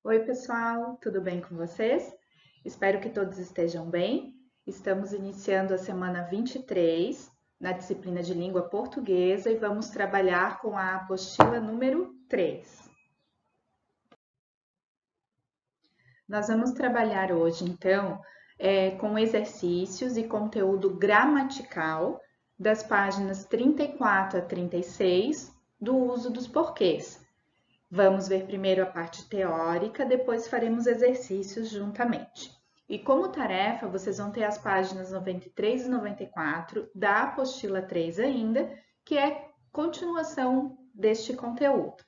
Oi, pessoal, tudo bem com vocês? Espero que todos estejam bem. Estamos iniciando a semana 23 na disciplina de língua portuguesa e vamos trabalhar com a apostila número 3. Nós vamos trabalhar hoje, então, com exercícios e conteúdo gramatical das páginas 34 a 36 do uso dos porquês. Vamos ver primeiro a parte teórica, depois faremos exercícios juntamente. E como tarefa, vocês vão ter as páginas 93 e 94 da apostila 3 ainda, que é continuação deste conteúdo.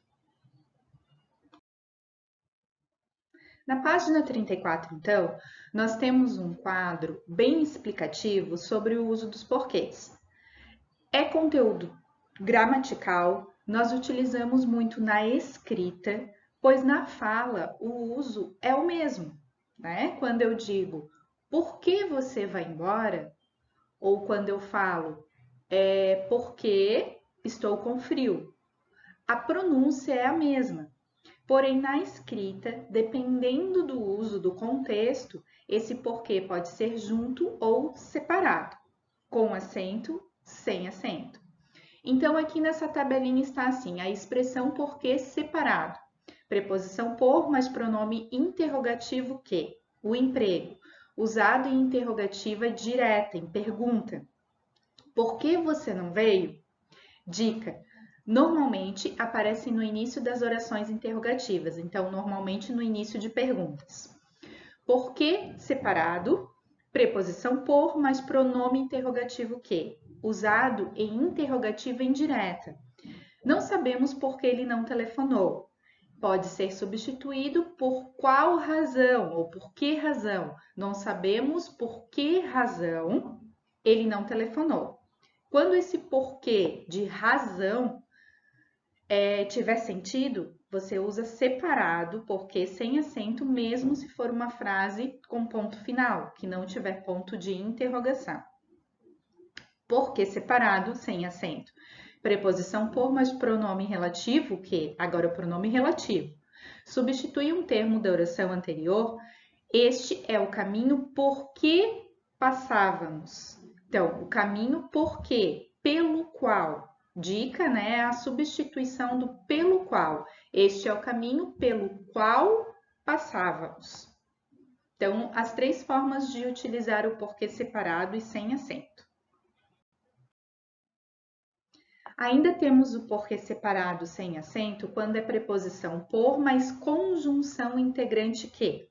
Na página 34, então, nós temos um quadro bem explicativo sobre o uso dos porquês. É conteúdo gramatical, nós utilizamos muito na escrita, pois na fala o uso é o mesmo, né? Quando eu digo por que você vai embora, ou quando eu falo porque estou com frio, a pronúncia é a mesma. Porém, na escrita, dependendo do uso do contexto, esse porquê pode ser junto ou separado, com acento, sem acento. Então, aqui nessa tabelinha está assim, a expressão porquê separado. Preposição por, mais pronome interrogativo que. O emprego, usado em interrogativa direta, em pergunta. Por que você não veio? Dica. Normalmente aparecem no início das orações interrogativas, então normalmente no início de perguntas. Por que separado? Preposição por, mais pronome interrogativo que, usado em interrogativa indireta. Não sabemos por que ele não telefonou. Pode ser substituído por qual razão ou por que razão. Não sabemos por que razão ele não telefonou. Quando esse porquê de razão tiver sentido, você usa separado, porque sem acento, mesmo se for uma frase com ponto final, que não tiver ponto de interrogação. Porque separado, sem acento. Preposição por, mas pronome relativo, que agora é o pronome relativo. Substitui um termo da oração anterior. Este é o caminho por que passávamos. Então, o caminho por que, pelo qual. Dica, né? A substituição do pelo qual. Este é o caminho pelo qual passávamos. Então, as três formas de utilizar o porquê separado e sem acento. Ainda temos o porquê separado sem acento quando é preposição por, mas conjunção integrante que.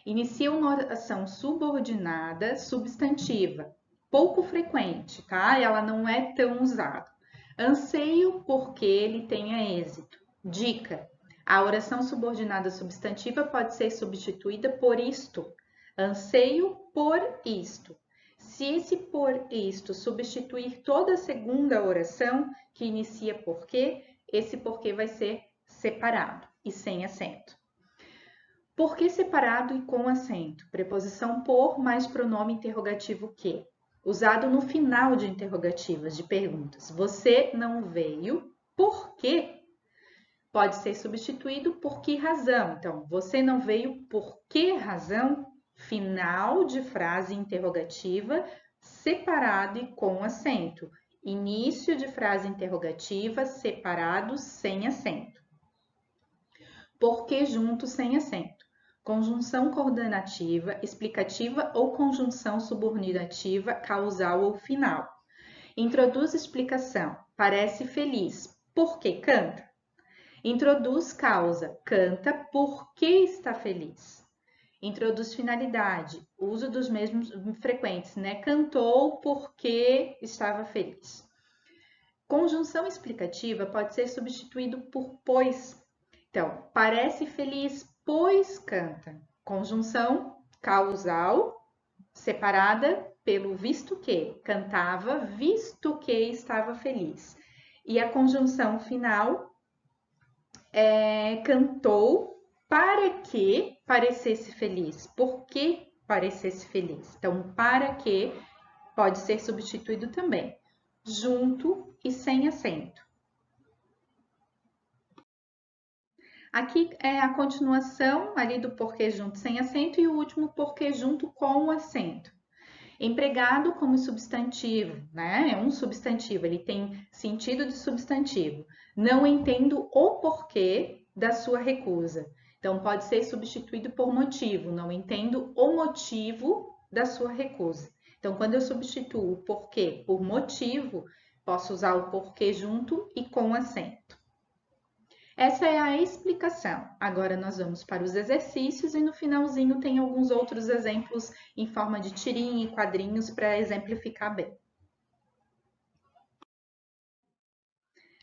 Inicia uma oração subordinada substantiva, pouco frequente, tá? Ela não é tão usada. Anseio porque ele tenha êxito. Dica: a oração subordinada substantiva pode ser substituída por isto. Anseio por isto. Se esse por isto substituir toda a segunda oração, que inicia porquê, esse porquê vai ser separado e sem acento. Porquê separado e com acento? Preposição por mais pronome interrogativo que. Usado no final de interrogativas, de perguntas. Você não veio por quê? Pode ser substituído por que razão. Então, você não veio por que razão? Final de frase interrogativa, separado e com acento. Início de frase interrogativa, separado, sem acento. Por que junto, sem acento. Conjunção coordenativa, explicativa ou conjunção subordinativa, causal ou final. Introduz explicação. Parece feliz. Por que canta? Introduz causa. Canta porque está feliz. Introduz finalidade. Uso dos mesmos frequentes, né? Cantou porque estava feliz. Conjunção explicativa pode ser substituído por pois. Então, parece feliz, pois canta. Conjunção causal, separada pelo visto que. Cantava, visto que estava feliz. E a conjunção final cantou para que parecesse feliz. Por que parecesse feliz? Então, para que pode ser substituído também. Junto e sem acento. Aqui é a continuação ali do porquê junto sem acento e o último porquê junto com o acento. Empregado como substantivo, né? É um substantivo, ele tem sentido de substantivo. Não entendo o porquê da sua recusa. Então, pode ser substituído por motivo. Não entendo o motivo da sua recusa. Então, quando eu substituo o porquê por motivo, posso usar o porquê junto e com acento. Essa é a explicação. Agora nós vamos para os exercícios e no finalzinho tem alguns outros exemplos em forma de tirinha e quadrinhos para exemplificar bem.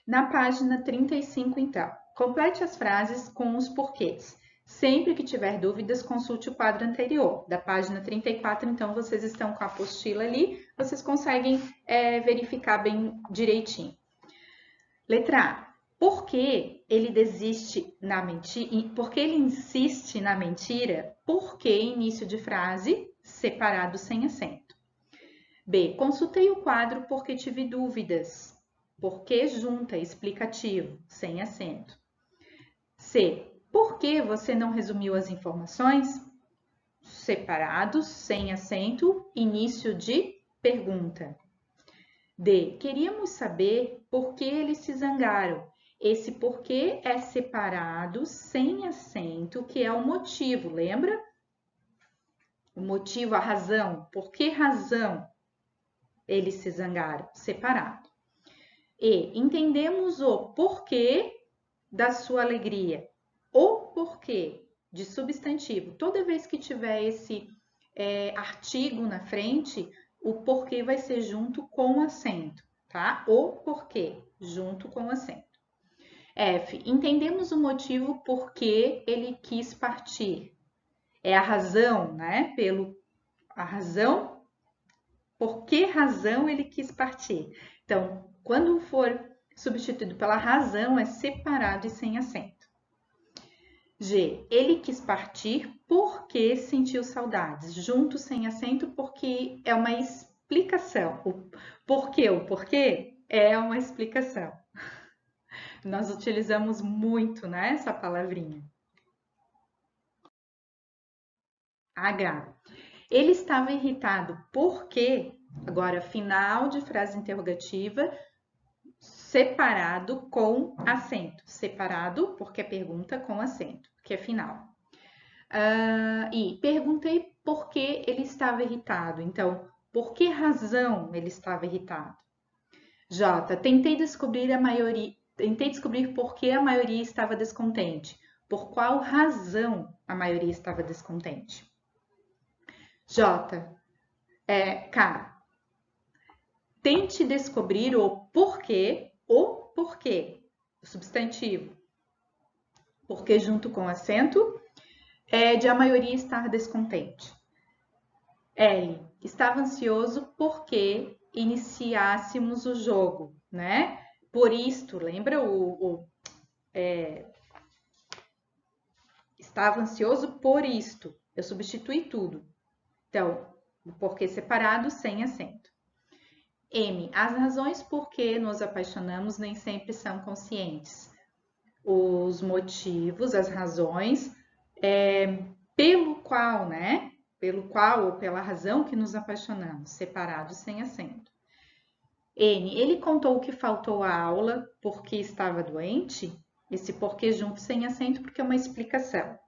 Na página 35, então, complete as frases com os porquês. Sempre que tiver dúvidas, consulte o quadro anterior. Da página 34, então, vocês estão com a apostila ali, vocês conseguem verificar bem direitinho. Letra A. Por que ele desiste na mentira? Por que ele insiste na mentira? Por que início de frase separado sem acento? B. Consultei o quadro porque tive dúvidas. Por que junta explicativo sem acento? C. Por que você não resumiu as informações? Separados sem acento, início de pergunta. D. Queríamos saber por que eles se zangaram. Esse porquê é separado, sem acento, que é o motivo, lembra? O motivo, a razão. Por que razão eles se zangaram? Separado. E entendemos o porquê da sua alegria. O porquê de substantivo. Toda vez que tiver esse artigo na frente, o porquê vai ser junto com acento, tá? O porquê, junto com acento. F. Entendemos o motivo por que ele quis partir. É a razão, né? A razão, por que razão ele quis partir. Então, quando for substituído pela razão, é separado e sem acento. G. Ele quis partir porque sentiu saudades. Junto, sem acento, porque é uma explicação. O porquê é uma explicação. Nós utilizamos muito, né, essa palavrinha. H. Ele estava irritado porque, agora, final de frase interrogativa, separado com acento. Separado, porque é pergunta com acento, que é final. E perguntei por que ele estava irritado. Então, por que razão ele estava irritado? J. Tentei descobrir por que a maioria estava descontente. Por qual razão a maioria estava descontente? J. K. Tente descobrir o porquê, o substantivo. Porque junto com acento de a maioria estar descontente. L. Estava ansioso porque iniciássemos o jogo, né? Por isto, lembra estava ansioso por isto. Eu substituí tudo. Então, o porquê separado sem acento. M. As razões por que nos apaixonamos nem sempre são conscientes. Os motivos, as razões pelo qual, né? Pelo qual ou pela razão que nos apaixonamos, separado sem acento. N. Ele contou que faltou a aula porque estava doente. Esse porquê junto sem acento porque é uma explicação.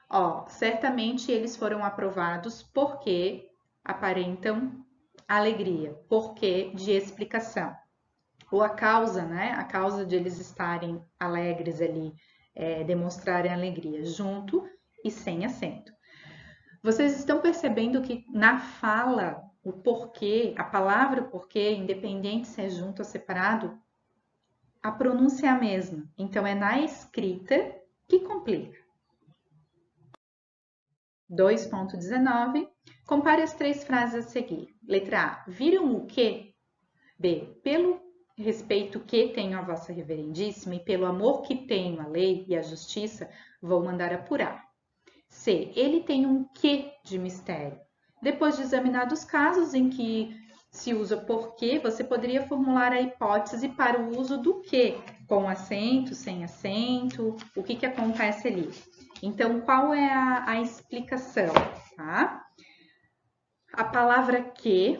Ó, certamente eles foram aprovados porque aparentam alegria, porquê de explicação. Ou a causa, né? A causa de eles estarem alegres ali, demonstrarem alegria, junto e sem acento. Vocês estão percebendo que na fala, o porquê, a palavra porquê, independente se é junto ou separado, a pronúncia é a mesma. Então, é na escrita que complica. 2.19. Compare as três frases a seguir. Letra A. Viram o quê? B. Pelo respeito que tenho à vossa reverendíssima e pelo amor que tenho à lei e à justiça, vou mandar apurar. C. Ele tem um quê de mistério. Depois de examinados os casos em que se usa porquê, você poderia formular a hipótese para o uso do quê, com acento, sem acento, o que acontece ali. Então, qual é a explicação, tá? A palavra que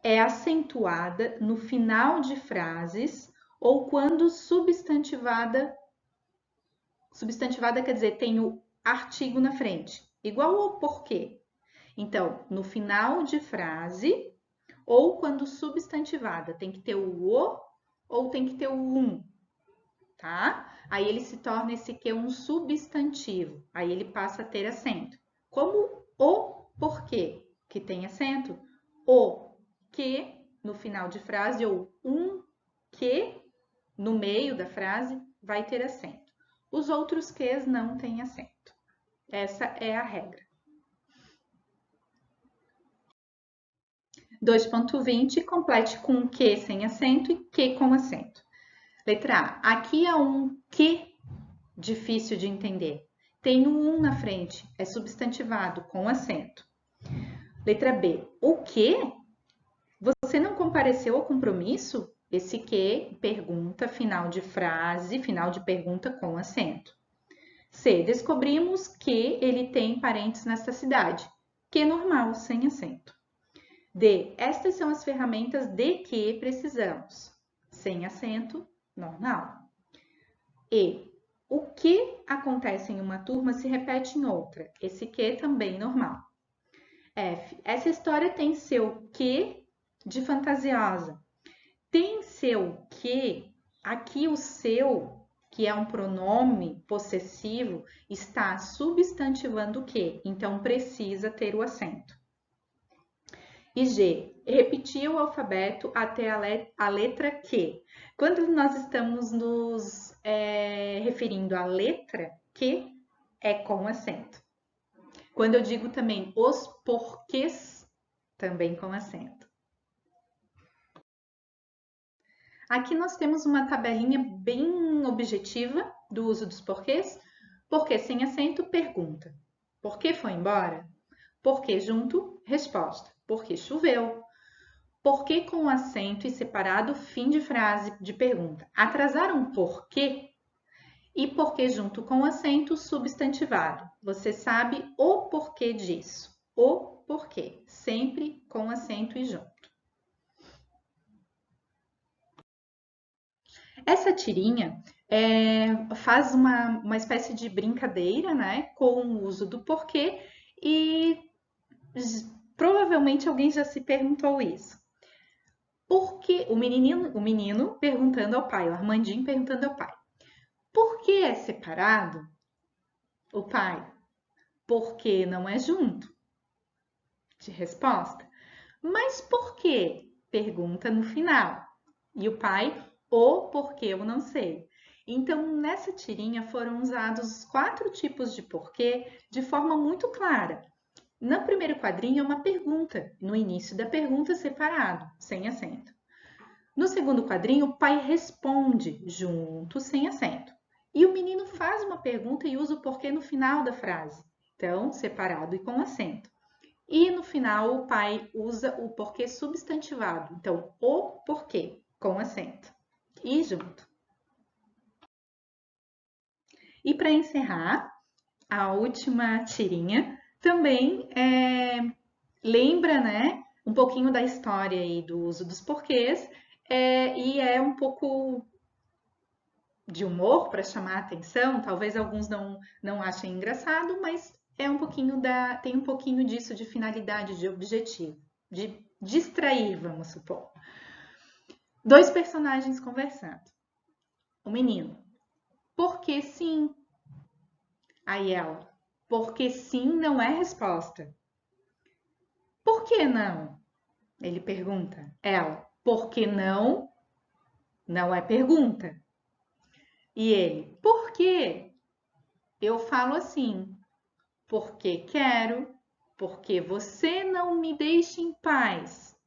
é acentuada no final de frases ou quando substantivada. Substantivada quer dizer, tem o artigo na frente, igual ao porquê. Então, no final de frase ou quando substantivada, tem que ter o ou tem que ter o tá? Aí ele se torna esse que um substantivo, aí ele passa a ter acento. Como o porquê, que tem acento, o que no final de frase ou que no meio da frase vai ter acento. Os outros quês não têm acento. Essa é a regra. 2.20, complete com que sem acento e que com acento. Letra A. Aqui é um que difícil de entender. Tem um na frente, é substantivado com acento. Letra B. O que? Você não compareceu ao compromisso? Esse que, pergunta, final de frase, final de pergunta com acento. C. Descobrimos que ele tem parentes nesta cidade. Que normal, sem acento. D. Estas são as ferramentas de que precisamos. Sem acento, normal. E. O que acontece em uma turma se repete em outra. Esse que também normal. F. Essa história tem seu que de fantasiosa. Tem seu que, aqui o seu, que é um pronome possessivo, está substantivando o que, então precisa ter o acento. E G, repetir o alfabeto até a letra Q. Quando nós estamos nos referindo à letra Q, é com acento. Quando eu digo também os porquês, também com acento. Aqui nós temos uma tabelinha bem objetiva do uso dos porquês. Porquê sem acento, pergunta. Por que foi embora? Por que junto, resposta. Por que choveu? Por que com acento e separado, fim de frase de pergunta. Atrasaram por quê? E por que junto com acento, substantivado. Você sabe o porquê disso. O porquê, sempre com acento e junto. Essa tirinha faz uma espécie de brincadeira, né, com o uso do porquê e provavelmente alguém já se perguntou isso. Por que o menino perguntando ao pai, o Armandinho perguntando ao pai, por que é separado? O pai, porque não é junto. De resposta. Mas por quê? Pergunta no final. E o pai, o porquê eu não sei. Então, nessa tirinha foram usados 4 tipos de porquê de forma muito clara. No primeiro quadrinho é uma pergunta, no início da pergunta separado, sem acento. No segundo quadrinho, o pai responde junto, sem acento. E o menino faz uma pergunta e usa o porquê no final da frase, então separado e com acento. E no final, o pai usa o porquê substantivado, então o porquê, com acento. E junto. E para encerrar, a última tirinha também lembra, né, um pouquinho da história aí do uso dos porquês e é um pouco de humor para chamar a atenção. Talvez alguns não achem engraçado, mas tem um pouquinho disso de finalidade, de objetivo, de distrair, vamos supor. 2 personagens conversando. O menino, porque sim? Aí ela, porque sim não é resposta. Por que não? Ele pergunta. Ela, porque não é pergunta. E ele, por quê? Eu falo assim, porque quero, porque você não me deixa em paz.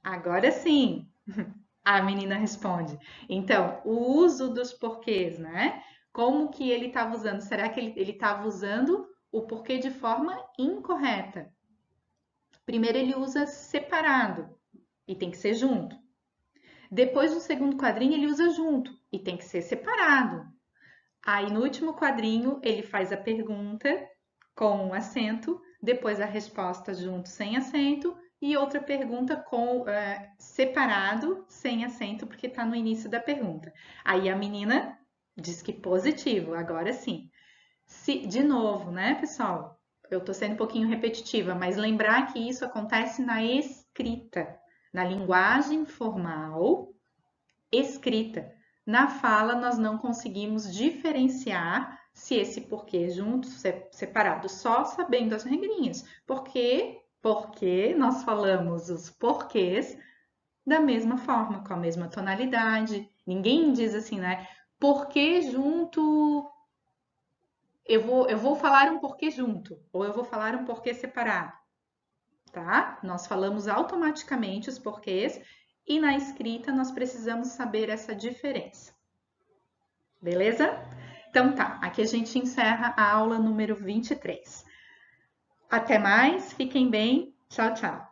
Agora sim, a menina responde. Então, o uso dos porquês, né? Como que ele estava usando? Será que ele estava usando o porquê de forma incorreta? Primeiro ele usa separado e tem que ser junto. Depois, no segundo quadrinho, ele usa junto. e tem que ser separado. Aí no último quadrinho ele faz a pergunta com um acento, depois a resposta junto sem acento e outra pergunta com separado sem acento porque está no início da pergunta. Aí a menina diz que positivo, agora sim. De novo, né, pessoal? Eu estou sendo um pouquinho repetitiva, mas lembrar que isso acontece na escrita, na linguagem formal escrita. Na fala, nós não conseguimos diferenciar se esse porquê junto, separado, só sabendo as regrinhas. Porque nós falamos os porquês da mesma forma, com a mesma tonalidade. Ninguém diz assim, né? Porquê junto. Eu vou falar um porquê junto, ou eu vou falar um porquê separado, tá? Nós falamos automaticamente os porquês e na escrita nós precisamos saber essa diferença. Beleza? Então tá, aqui a gente encerra a aula número 23. Até mais, fiquem bem, tchau, tchau.